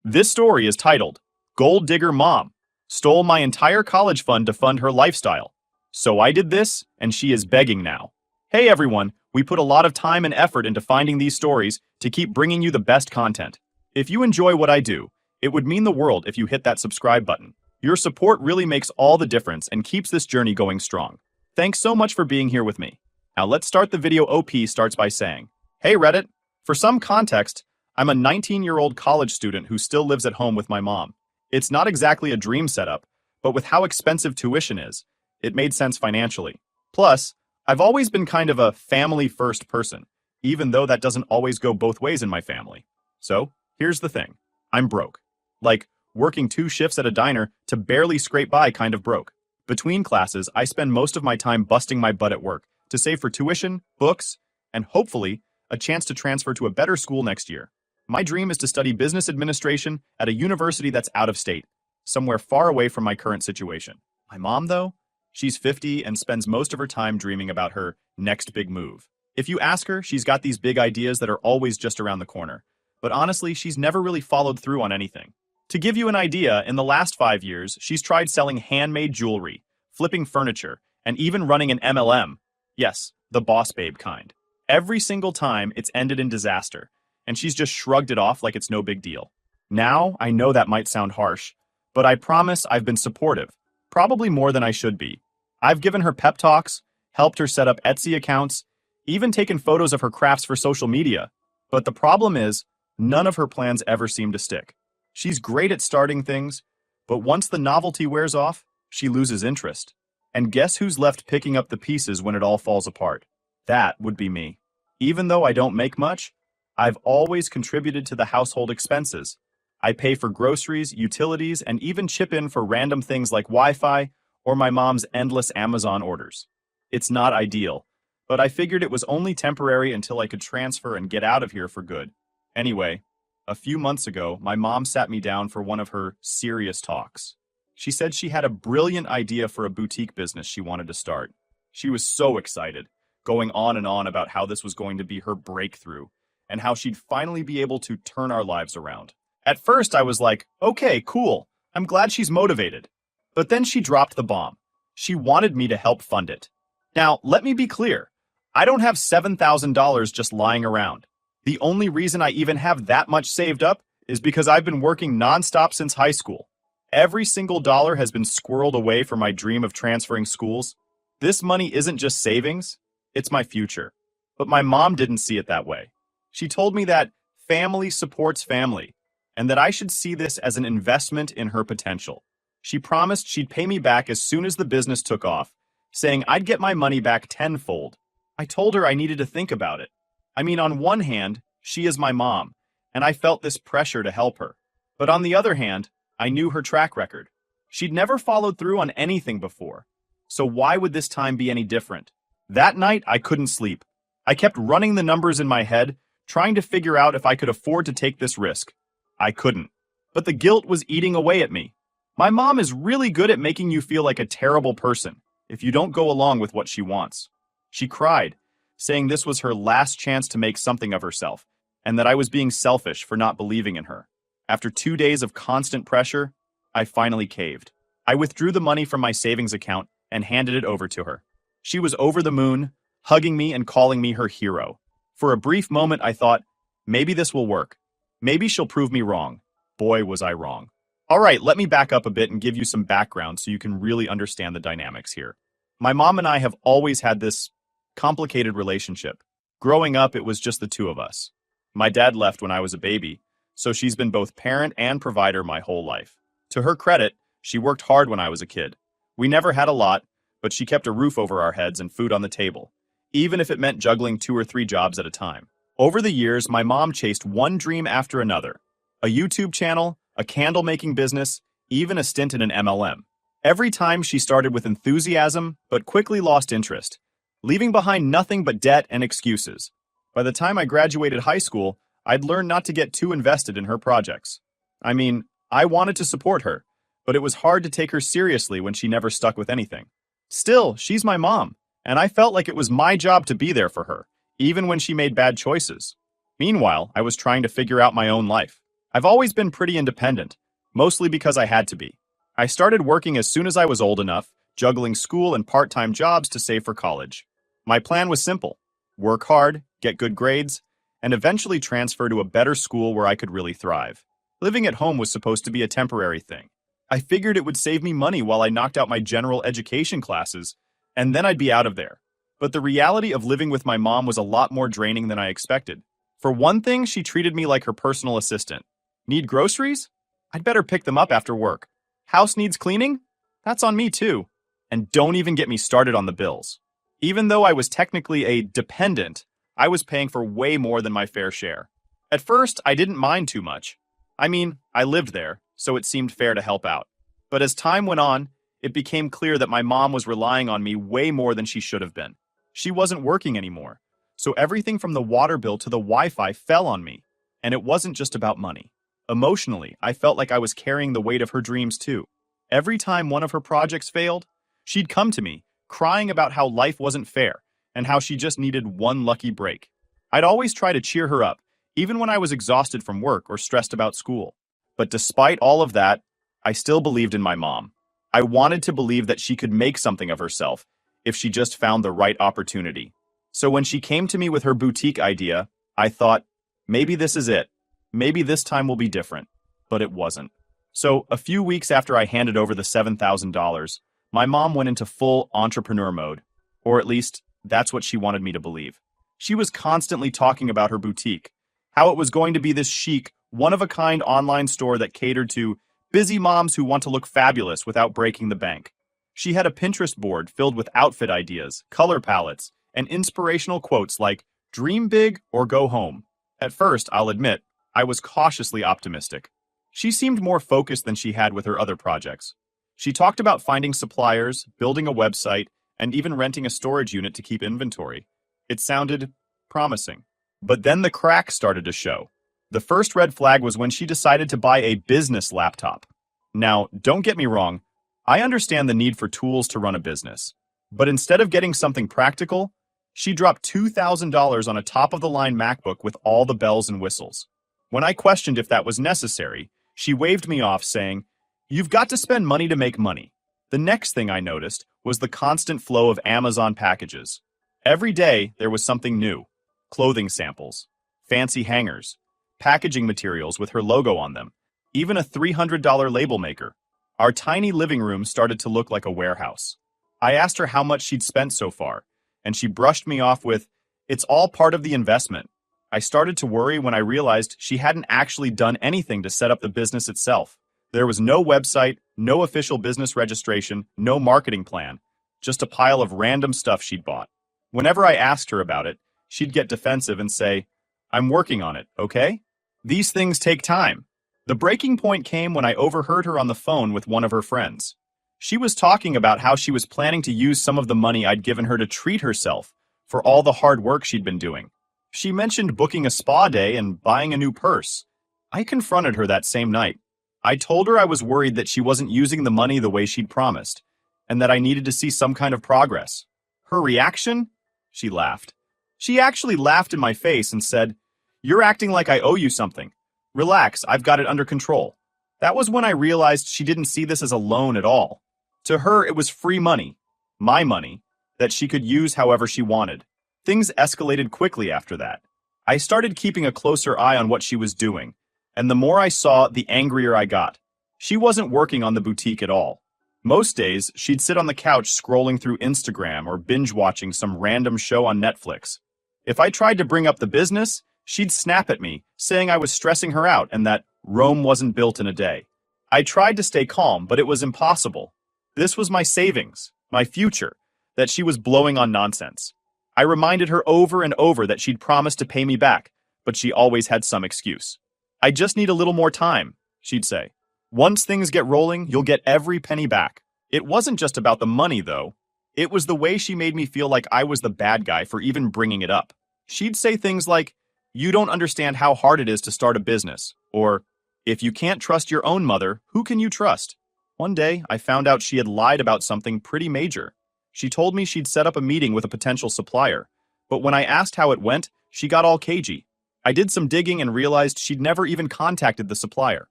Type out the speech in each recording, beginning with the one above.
This story is titled, Gold Digger Mom Stole My Entire College Fund to Fund Her Lifestyle. So I did this, and she is begging now. Hey everyone, we put a lot of time and effort into finding these stories to keep bringing you the best content. If you enjoy what I do, it would mean the world if you hit that subscribe button. Your support really makes all the difference and keeps this journey going strong. Thanks so much for being here with me. Now let's start the video. OP starts by saying, Hey Reddit, for some context, I'm a 19-year-old college student who still lives at home with my mom. It's not exactly a dream setup, but with how expensive tuition is, it made sense financially. Plus, I've always been kind of a family-first person, even though that doesn't always go both ways in my family. So, here's the thing. I'm broke. Like, working 2 shifts at a diner to barely scrape by kind of broke. Between classes, I spend most of my time busting my butt at work to save for tuition, books, and hopefully, a chance to transfer to a better school next year. My dream is to study business administration at a university that's out of state, somewhere far away from my current situation. My mom, though, she's 50 and spends most of her time dreaming about her next big move. If you ask her, she's got these big ideas that are always just around the corner. But honestly, she's never really followed through on anything. To give you an idea, in the last 5 years, she's tried selling handmade jewelry, flipping furniture, and even running an MLM. Yes, the boss babe kind. Every single time, it's ended in disaster, and she's just shrugged it off like it's no big deal. Now, I know that might sound harsh, but I promise I've been supportive, probably more than I should be. I've given her pep talks, helped her set up Etsy accounts, even taken photos of her crafts for social media. But the problem is, none of her plans ever seem to stick. She's great at starting things, but once the novelty wears off, she loses interest. And guess who's left picking up the pieces when it all falls apart? That would be me. Even though I don't make much, I've always contributed to the household expenses. I pay for groceries, utilities, and even chip in for random things like Wi-Fi or my mom's endless Amazon orders. It's not ideal, but I figured it was only temporary until I could transfer and get out of here for good. Anyway, a few months ago, my mom sat me down for one of her serious talks. She said she had a brilliant idea for a boutique business she wanted to start. She was so excited, going on and on about how this was going to be her breakthrough, and how she'd finally be able to turn our lives around. At first, I was like, okay, cool. I'm glad she's motivated. But then she dropped the bomb. She wanted me to help fund it. Now, let me be clear. I don't have $7,000 just lying around. The only reason I even have that much saved up is because I've been working nonstop since high school. Every single dollar has been squirreled away for my dream of transferring schools. This money isn't just savings, it's my future. But my mom didn't see it that way. She told me that family supports family, and that I should see this as an investment in her potential. She promised she'd pay me back as soon as the business took off, saying I'd get my money back tenfold. I told her I needed to think about it. I mean, on one hand, she is my mom, and I felt this pressure to help her. But on the other hand, I knew her track record. She'd never followed through on anything before. So why would this time be any different? That night, I couldn't sleep. I kept running the numbers in my head, trying to figure out if I could afford to take this risk. I couldn't. But the guilt was eating away at me. My mom is really good at making you feel like a terrible person if you don't go along with what she wants. She cried, saying this was her last chance to make something of herself, and that I was being selfish for not believing in her. After 2 days of constant pressure, I finally caved. I withdrew the money from my savings account and handed it over to her. She was over the moon, hugging me and calling me her hero. For a brief moment, I thought, maybe this will work. Maybe she'll prove me wrong. Boy, was I wrong. All right, let me back up a bit and give you some background so you can really understand the dynamics here. My mom and I have always had this complicated relationship. Growing up, it was just the two of us. My dad left when I was a baby, so she's been both parent and provider my whole life. To her credit, she worked hard when I was a kid. We never had a lot, but she kept a roof over our heads and food on the table, even if it meant juggling 2 or 3 jobs at a time. Over the years, my mom chased one dream after another. A YouTube channel, a candle-making business, even a stint in an MLM. Every time she started with enthusiasm, but quickly lost interest, leaving behind nothing but debt and excuses. By the time I graduated high school, I'd learned not to get too invested in her projects. I mean, I wanted to support her, but it was hard to take her seriously when she never stuck with anything. Still, she's my mom, and I felt like it was my job to be there for her, even when she made bad choices. Meanwhile, I was trying to figure out my own life. I've always been pretty independent, mostly because I had to be. I started working as soon as I was old enough, juggling school and part-time jobs to save for college. My plan was simple: work hard, get good grades, and eventually transfer to a better school where I could really thrive. Living at home was supposed to be a temporary thing. I figured it would save me money while I knocked out my general education classes, and then I'd be out of there. But the reality of living with my mom was a lot more draining than I expected. For one thing, she treated me like her personal assistant. Need groceries? I'd better pick them up after work. House needs cleaning? That's on me too. And don't even get me started on the bills. Even though I was technically a dependent, I was paying for way more than my fair share. At first, I didn't mind too much. I mean, I lived there, so it seemed fair to help out. But as time went on, it became clear that my mom was relying on me way more than she should have been. She wasn't working anymore, so everything from the water bill to the Wi-Fi fell on me. And it wasn't just about money. Emotionally, I felt like I was carrying the weight of her dreams too. Every time one of her projects failed, she'd come to me, crying about how life wasn't fair and how she just needed one lucky break. I'd always try to cheer her up, even when I was exhausted from work or stressed about school. But despite all of that, I still believed in my mom. I wanted to believe that she could make something of herself if she just found the right opportunity. So when she came to me with her boutique idea, I thought, maybe this is it. Maybe this time will be different. But it wasn't. So a few weeks after I handed over the $7,000, my mom went into full entrepreneur mode. Or at least, that's what she wanted me to believe. She was constantly talking about her boutique, how it was going to be this chic, one-of-a-kind online store that catered to busy moms who want to look fabulous without breaking the bank. She had a Pinterest board filled with outfit ideas, color palettes, and inspirational quotes like, "Dream big or go home." At first, I'll admit, I was cautiously optimistic. She seemed more focused than she had with her other projects. She talked about finding suppliers, building a website, and even renting a storage unit to keep inventory. It sounded promising. But then the cracks started to show. The first red flag was when she decided to buy a business laptop. Now, don't get me wrong, I understand the need for tools to run a business. But instead of getting something practical, she dropped $2,000 on a top-of-the-line MacBook with all the bells and whistles. When I questioned if that was necessary, she waved me off, saying, "You've got to spend money to make money." The next thing I noticed was the constant flow of Amazon packages. Every day, there was something new. Clothing samples, fancy hangers, packaging materials with her logo on them, even a $300 label maker. Our tiny living room started to look like a warehouse. I asked her how much she'd spent so far, and she brushed me off with, "It's all part of the investment." I started to worry when I realized she hadn't actually done anything to set up the business itself. There was no website, no official business registration, no marketing plan, just a pile of random stuff she'd bought. Whenever I asked her about it, she'd get defensive and say, "I'm working on it, okay? These things take time." The breaking point came when I overheard her on the phone with one of her friends. She was talking about how she was planning to use some of the money I'd given her to treat herself for all the hard work she'd been doing. She mentioned booking a spa day and buying a new purse. I confronted her that same night. I told her I was worried that she wasn't using the money the way she'd promised, and that I needed to see some kind of progress. Her reaction? She laughed. She actually laughed in my face and said, "You're acting like I owe you something. Relax, I've got it under control." That was when I realized she didn't see this as a loan at all. To her, it was free money, my money, that she could use however she wanted. Things escalated quickly after that. I started keeping a closer eye on what she was doing, and the more I saw, the angrier I got. She wasn't working on the boutique at all. Most days, she'd sit on the couch scrolling through Instagram or binge-watching some random show on Netflix. If I tried to bring up the business, she'd snap at me, saying I was stressing her out and that Rome wasn't built in a day. I tried to stay calm, but it was impossible. This was my savings, my future, that she was blowing on nonsense. I reminded her over and over that she'd promised to pay me back, but she always had some excuse. "I just need a little more time," she'd say. "Once things get rolling, you'll get every penny back." It wasn't just about the money, though. It was the way she made me feel like I was the bad guy for even bringing it up. She'd say things like, "You don't understand how hard it is to start a business," or, "If you can't trust your own mother, who can you trust?" One day, I found out she had lied about something pretty major. She told me she'd set up a meeting with a potential supplier, but when I asked how it went, she got all cagey. I did some digging and realized she'd never even contacted the supplier.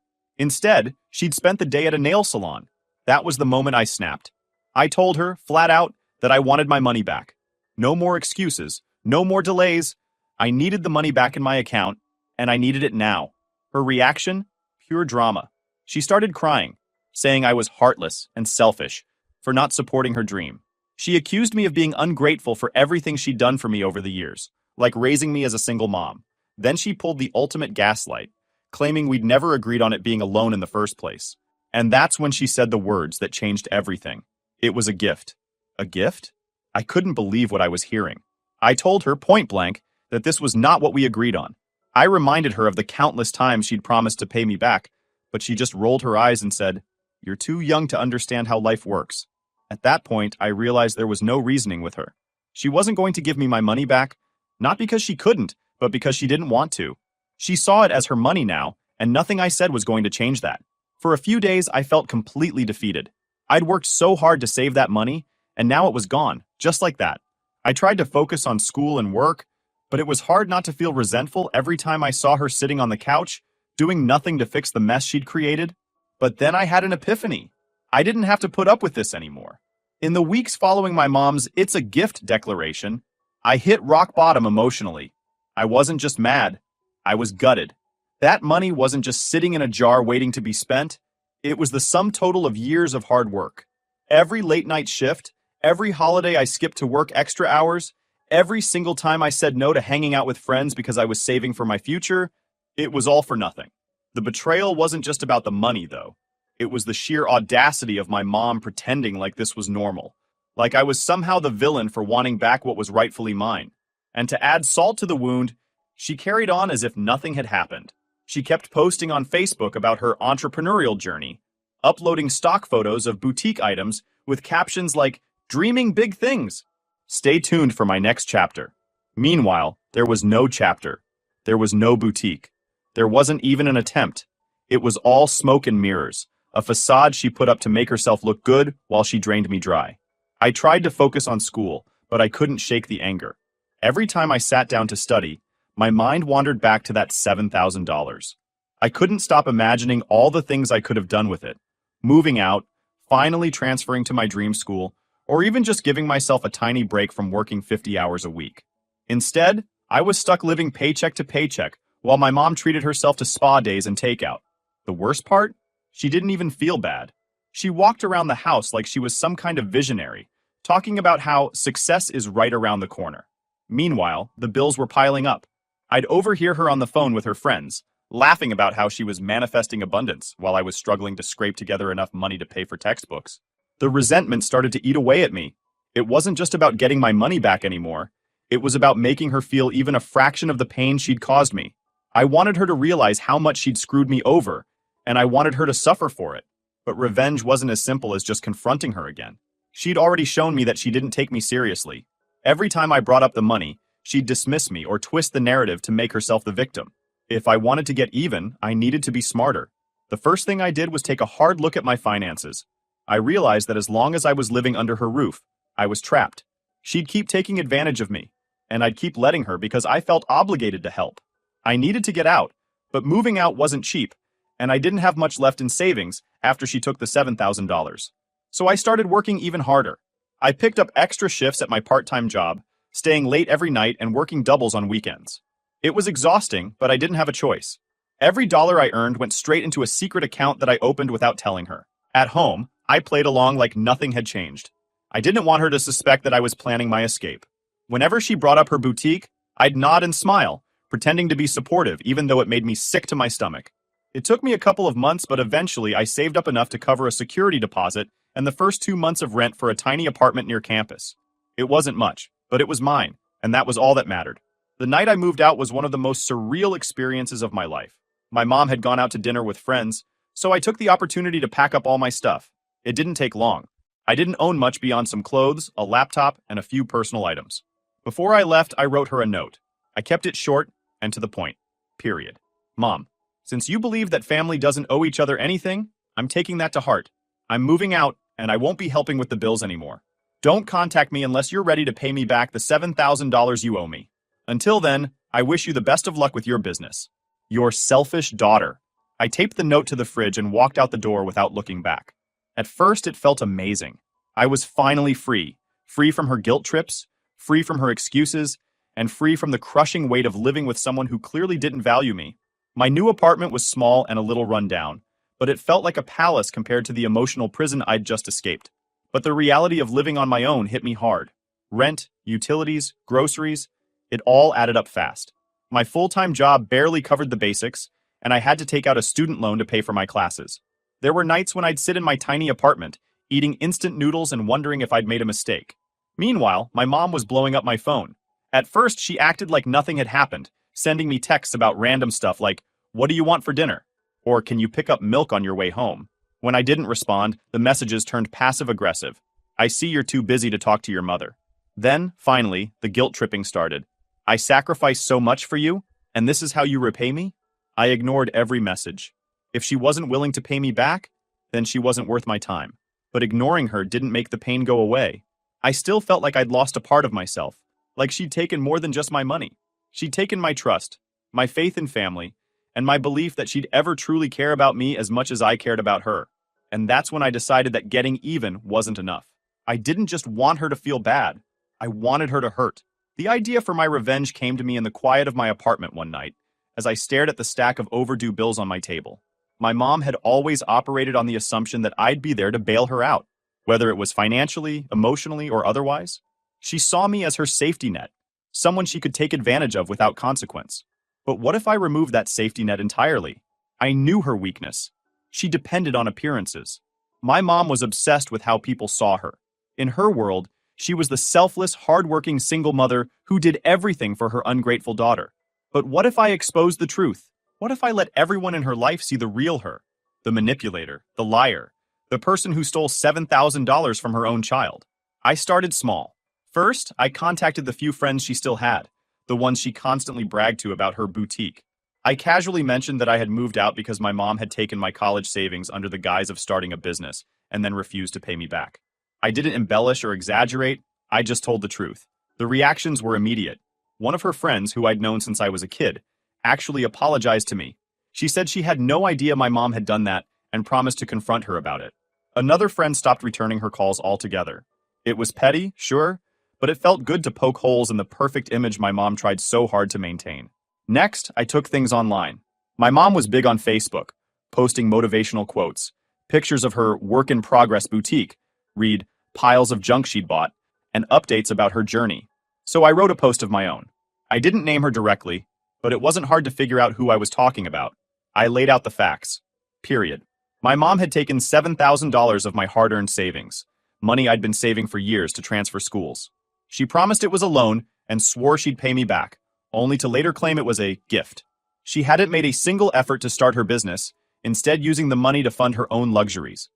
Instead, she'd spent the day at a nail salon. That was the moment I snapped. I told her, flat out, that I wanted my money back. No more excuses, no more delays. I needed the money back in my account, and I needed it now. Her reaction? Pure drama. She started crying, saying I was heartless and selfish for not supporting her dream. She accused me of being ungrateful for everything she'd done for me over the years, like raising me as a single mom. Then she pulled the ultimate gaslight, claiming we'd never agreed on it being a loan in the first place. And that's when she said the words that changed everything. It was a gift. A gift? I couldn't believe what I was hearing. I told her point blank that this was not what we agreed on. I reminded her of the countless times she'd promised to pay me back, but she just rolled her eyes and said, "You're too young to understand how life works." At that point, I realized there was no reasoning with her. She wasn't going to give me my money back, not because she couldn't, but because she didn't want to. She saw it as her money now, and nothing I said was going to change that. For a few days, I felt completely defeated. I'd worked so hard to save that money, and now it was gone, just like that. I tried to focus on school and work, but it was hard not to feel resentful every time I saw her sitting on the couch, doing nothing to fix the mess she'd created. But then I had an epiphany. I didn't have to put up with this anymore. In the weeks following my mom's "it's a gift" declaration, I hit rock bottom emotionally. I wasn't just mad, I was gutted. That money wasn't just sitting in a jar waiting to be spent, it was the sum total of years of hard work. Every late night shift, every holiday I skipped to work extra hours, every single time I said no to hanging out with friends because I was saving for my future, it was all for nothing. The betrayal wasn't just about the money, though. It was the sheer audacity of my mom pretending like this was normal, like I was somehow the villain for wanting back what was rightfully mine. And to add salt to the wound, she carried on as if nothing had happened. She kept posting on Facebook about her entrepreneurial journey, uploading stock photos of boutique items with captions like, "Dreaming big things." Stay tuned for my next chapter. Meanwhile, there was no chapter. There was no boutique. There wasn't even an attempt. It was all smoke and mirrors, a facade she put up to make herself look good while she drained me dry. I tried to focus on school, but I couldn't shake the anger. Every time I sat down to study, my mind wandered back to that $7,000. I couldn't stop imagining all the things I could have done with it. Moving out, finally transferring to my dream school, or even just giving myself a tiny break from working 50 hours a week. Instead, I was stuck living paycheck to paycheck while my mom treated herself to spa days and takeout. The worst part? She didn't even feel bad. She walked around the house like she was some kind of visionary, talking about how success is right around the corner. Meanwhile, the bills were piling up. I'd overhear her on the phone with her friends, laughing about how she was manifesting abundance while I was struggling to scrape together enough money to pay for textbooks. The resentment started to eat away at me. It wasn't just about getting my money back anymore. It was about making her feel even a fraction of the pain she'd caused me. I wanted her to realize how much she'd screwed me over, and I wanted her to suffer for it. But revenge wasn't as simple as just confronting her again. She'd already shown me that she didn't take me seriously. Every time I brought up the money, she'd dismiss me or twist the narrative to make herself the victim. If I wanted to get even, I needed to be smarter. The first thing I did was take a hard look at my finances. I realized that as long as I was living under her roof, I was trapped. She'd keep taking advantage of me, and I'd keep letting her because I felt obligated to help. I needed to get out, but moving out wasn't cheap, and I didn't have much left in savings after she took the $7,000. So I started working even harder. I picked up extra shifts at my part-time job, staying late every night and working doubles on weekends. It was exhausting, but I didn't have a choice. Every dollar I earned went straight into a secret account that I opened without telling her. At home, I played along like nothing had changed. I didn't want her to suspect that I was planning my escape. Whenever she brought up her boutique, I'd nod and smile, pretending to be supportive even though it made me sick to my stomach. It took me a couple of months, but eventually I saved up enough to cover a security deposit and the first 2 months of rent for a tiny apartment near campus. It wasn't much, but it was mine, and that was all that mattered. The night I moved out was one of the most surreal experiences of my life. My mom had gone out to dinner with friends, so I took the opportunity to pack up all my stuff. It didn't take long. I didn't own much beyond some clothes, a laptop, and a few personal items. Before I left, I wrote her a note. I kept it short and to the point. Period. Mom, since you believe that family doesn't owe each other anything, I'm taking that to heart. I'm moving out, and I won't be helping with the bills anymore. Don't contact me unless you're ready to pay me back the $7,000 you owe me. Until then, I wish you the best of luck with your business. Your selfish daughter. I taped the note to the fridge and walked out the door without looking back. At first, it felt amazing. I was finally free. Free from her guilt trips, free from her excuses, and free from the crushing weight of living with someone who clearly didn't value me. My new apartment was small and a little run down, but it felt like a palace compared to the emotional prison I'd just escaped. But the reality of living on my own hit me hard. Rent, utilities, groceries, it all added up fast. My full-time job barely covered the basics, and I had to take out a student loan to pay for my classes. There were nights when I'd sit in my tiny apartment, eating instant noodles and wondering if I'd made a mistake. Meanwhile, my mom was blowing up my phone. At first, she acted like nothing had happened, sending me texts about random stuff like, "What do you want for dinner?" Or "Can you pick up milk on your way home?" When I didn't respond, the messages turned passive-aggressive. "I see you're too busy to talk to your mother." Then, finally, the guilt tripping started. "I sacrificed so much for you, and this is how you repay me?" I ignored every message. If she wasn't willing to pay me back, then she wasn't worth my time. But ignoring her didn't make the pain go away. I still felt like I'd lost a part of myself, like she'd taken more than just my money. She'd taken my trust, my faith in family, and my belief that she'd ever truly care about me as much as I cared about her. And that's when I decided that getting even wasn't enough. I didn't just want her to feel bad. I wanted her to hurt. The idea for my revenge came to me in the quiet of my apartment one night, as I stared at the stack of overdue bills on my table. My mom had always operated on the assumption that I'd be there to bail her out, whether it was financially, emotionally, or otherwise. She saw me as her safety net, someone she could take advantage of without consequence. But what if I removed that safety net entirely? I knew her weakness. She depended on appearances. My mom was obsessed with how people saw her. In her world, she was the selfless, hardworking single mother who did everything for her ungrateful daughter. But what if I exposed the truth? What if I let everyone in her life see the real her? The manipulator, the liar, the person who stole $7,000 from her own child. I started small. First, I contacted the few friends she still had, the ones she constantly bragged to about her boutique. I casually mentioned that I had moved out because my mom had taken my college savings under the guise of starting a business and then refused to pay me back. I didn't embellish or exaggerate, I just told the truth. The reactions were immediate. One of her friends, who I'd known since I was a kid, actually apologized to me. She said she had no idea my mom had done that and promised to confront her about it. Another friend stopped returning her calls altogether. It was petty, sure, but it felt good to poke holes in the perfect image my mom tried so hard to maintain. Next, I took things online. My mom was big on Facebook, posting motivational quotes, pictures of her work-in-progress boutique, read piles of junk she'd bought, and updates about her journey. So I wrote a post of my own. I didn't name her directly, but it wasn't hard to figure out who I was talking about. I laid out the facts. Period. My mom had taken $7,000 of my hard-earned savings, money I'd been saving for years to transfer schools. She promised it was a loan and swore she'd pay me back, only to later claim it was a gift. She hadn't made a single effort to start her business, instead using the money to fund her own luxuries.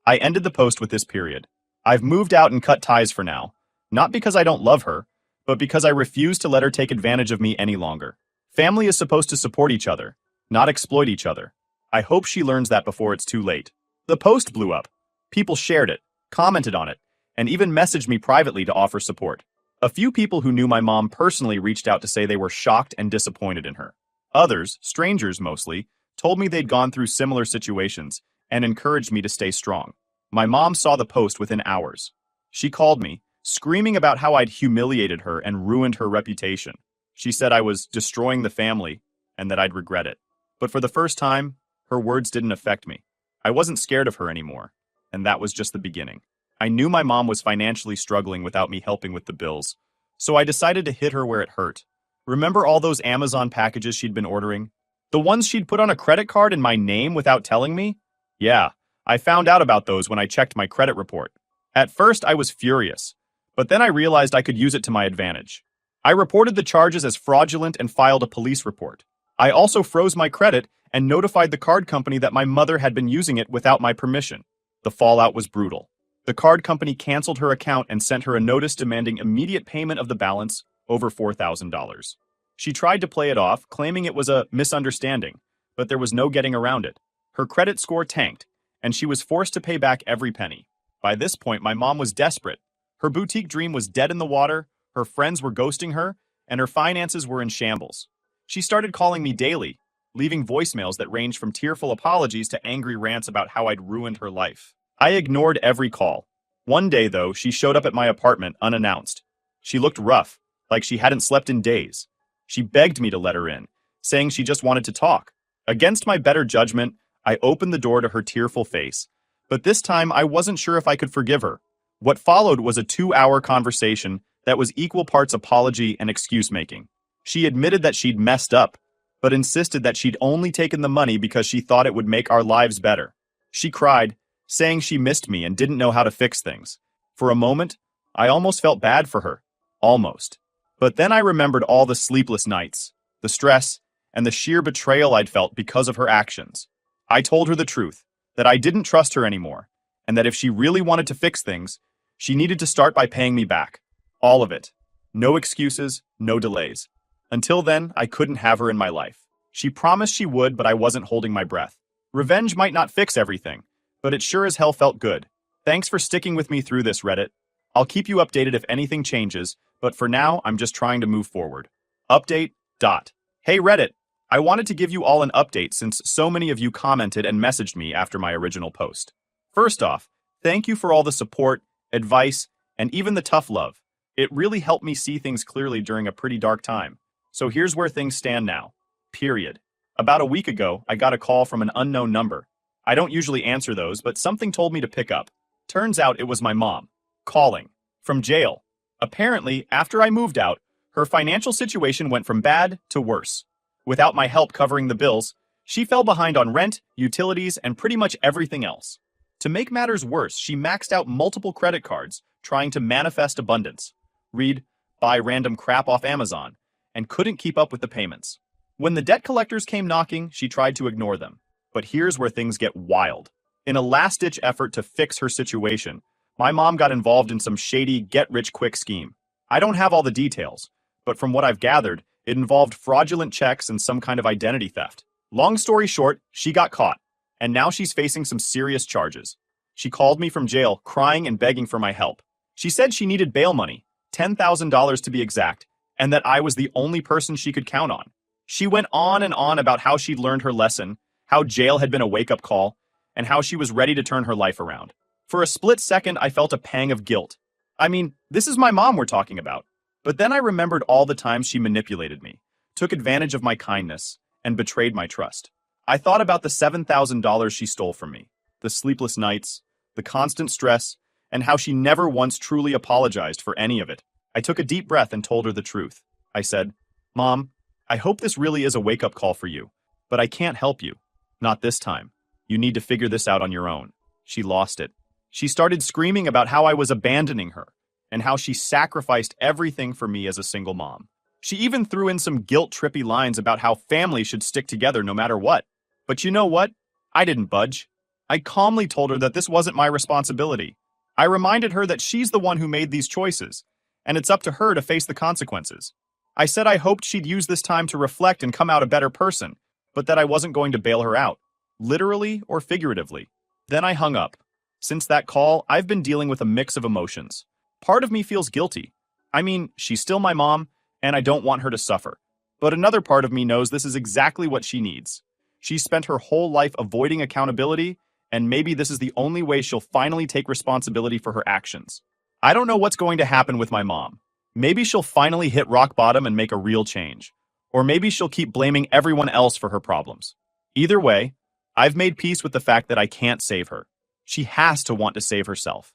I ended the post with this period. I've moved out and cut ties for now, not because I don't love her, but because I refuse to let her take advantage of me any longer. Family is supposed to support each other, not exploit each other. I hope she learns that before it's too late. The post blew up. People shared it, commented on it, and even messaged me privately to offer support. A few people who knew my mom personally reached out to say they were shocked and disappointed in her. Others, strangers mostly, told me they'd gone through similar situations and encouraged me to stay strong. My mom saw the post within hours. She called me, screaming about how I'd humiliated her and ruined her reputation. She said I was destroying the family and that I'd regret it. But for the first time, her words didn't affect me. I wasn't scared of her anymore, and that was just the beginning. I knew my mom was financially struggling without me helping with the bills, so I decided to hit her where it hurt. Remember all those Amazon packages she'd been ordering? The ones she'd put on a credit card in my name without telling me? Yeah, I found out about those when I checked my credit report. At first, I was furious, but then I realized I could use it to my advantage. I reported the charges as fraudulent and filed a police report. I also froze my credit and notified the card company that my mother had been using it without my permission. The fallout was brutal. The card company canceled her account and sent her a notice demanding immediate payment of the balance, over $4,000. She tried to play it off, claiming it was a misunderstanding, but there was no getting around it. Her credit score tanked, and she was forced to pay back every penny. By this point, my mom was desperate. Her boutique dream was dead in the water, her friends were ghosting her, and her finances were in shambles. She started calling me daily, leaving voicemails that ranged from tearful apologies to angry rants about how I'd ruined her life. I ignored every call. One day, though, she showed up at my apartment unannounced. She looked rough, like she hadn't slept in days. She begged me to let her in, saying she just wanted to talk. Against my better judgment, I opened the door to her tearful face. But this time, I wasn't sure if I could forgive her. What followed was a 2-hour conversation that was equal parts apology and excuse-making. She admitted that she'd messed up, but insisted that she'd only taken the money because she thought it would make our lives better. She cried, saying she missed me and didn't know how to fix things. For a moment, I almost felt bad for her. Almost. But then I remembered all the sleepless nights, the stress, and the sheer betrayal I'd felt because of her actions. I told her the truth, that I didn't trust her anymore, and that if she really wanted to fix things, she needed to start by paying me back. All of it. No excuses, no delays. Until then, I couldn't have her in my life. She promised she would, but I wasn't holding my breath. Revenge might not fix everything, but it sure as hell felt good. Thanks for sticking with me through this, Reddit. I'll keep you updated if anything changes, but for now, I'm just trying to move forward. Update. Hey Reddit, I wanted to give you all an update since so many of you commented and messaged me after my original post. First off, thank you for all the support, advice, and even the tough love. It really helped me see things clearly during a pretty dark time. So here's where things stand now. Period. About a week ago, I got a call from an unknown number. I don't usually answer those, but something told me to pick up. Turns out it was my mom. Calling. From jail. Apparently, after I moved out, her financial situation went from bad to worse. Without my help covering the bills, she fell behind on rent, utilities, and pretty much everything else. To make matters worse, she maxed out multiple credit cards, trying to manifest abundance. Read, buy random crap off Amazon, and couldn't keep up with the payments. When the debt collectors came knocking, she tried to ignore them. But here's where things get wild. In a last-ditch effort to fix her situation, my mom got involved in some shady get-rich-quick scheme. I don't have all the details, but from what I've gathered, it involved fraudulent checks and some kind of identity theft. Long story short, she got caught, and now she's facing some serious charges. She called me from jail, crying and begging for my help. She said she needed bail money, $10,000 to be exact, and that I was the only person she could count on. She went on and on about how she'd learned her lesson, how jail had been a wake-up call, and how she was ready to turn her life around. For a split second, I felt a pang of guilt. I mean, this is my mom we're talking about. But then I remembered all the times she manipulated me, took advantage of my kindness, and betrayed my trust. I thought about the $7,000 she stole from me, the sleepless nights, the constant stress, and how she never once truly apologized for any of it. I took a deep breath and told her the truth. I said, "Mom, I hope this really is a wake-up call for you, but I can't help you. Not this time. You need to figure this out on your own." She lost it. She started screaming about how I was abandoning her, and how she sacrificed everything for me as a single mom. She even threw in some guilt-trippy lines about how families should stick together no matter what. But you know what? I didn't budge. I calmly told her that this wasn't my responsibility. I reminded her that she's the one who made these choices, and it's up to her to face the consequences. I said I hoped she'd use this time to reflect and come out a better person, but that I wasn't going to bail her out, literally or figuratively. Then I hung up. Since that call, I've been dealing with a mix of emotions. Part of me feels guilty. I mean, she's still my mom, and I don't want her to suffer. But another part of me knows this is exactly what she needs. She's spent her whole life avoiding accountability, and maybe this is the only way she'll finally take responsibility for her actions. I don't know what's going to happen with my mom. Maybe she'll finally hit rock bottom and make a real change. Or maybe she'll keep blaming everyone else for her problems. Either way, I've made peace with the fact that I can't save her. She has to want to save herself.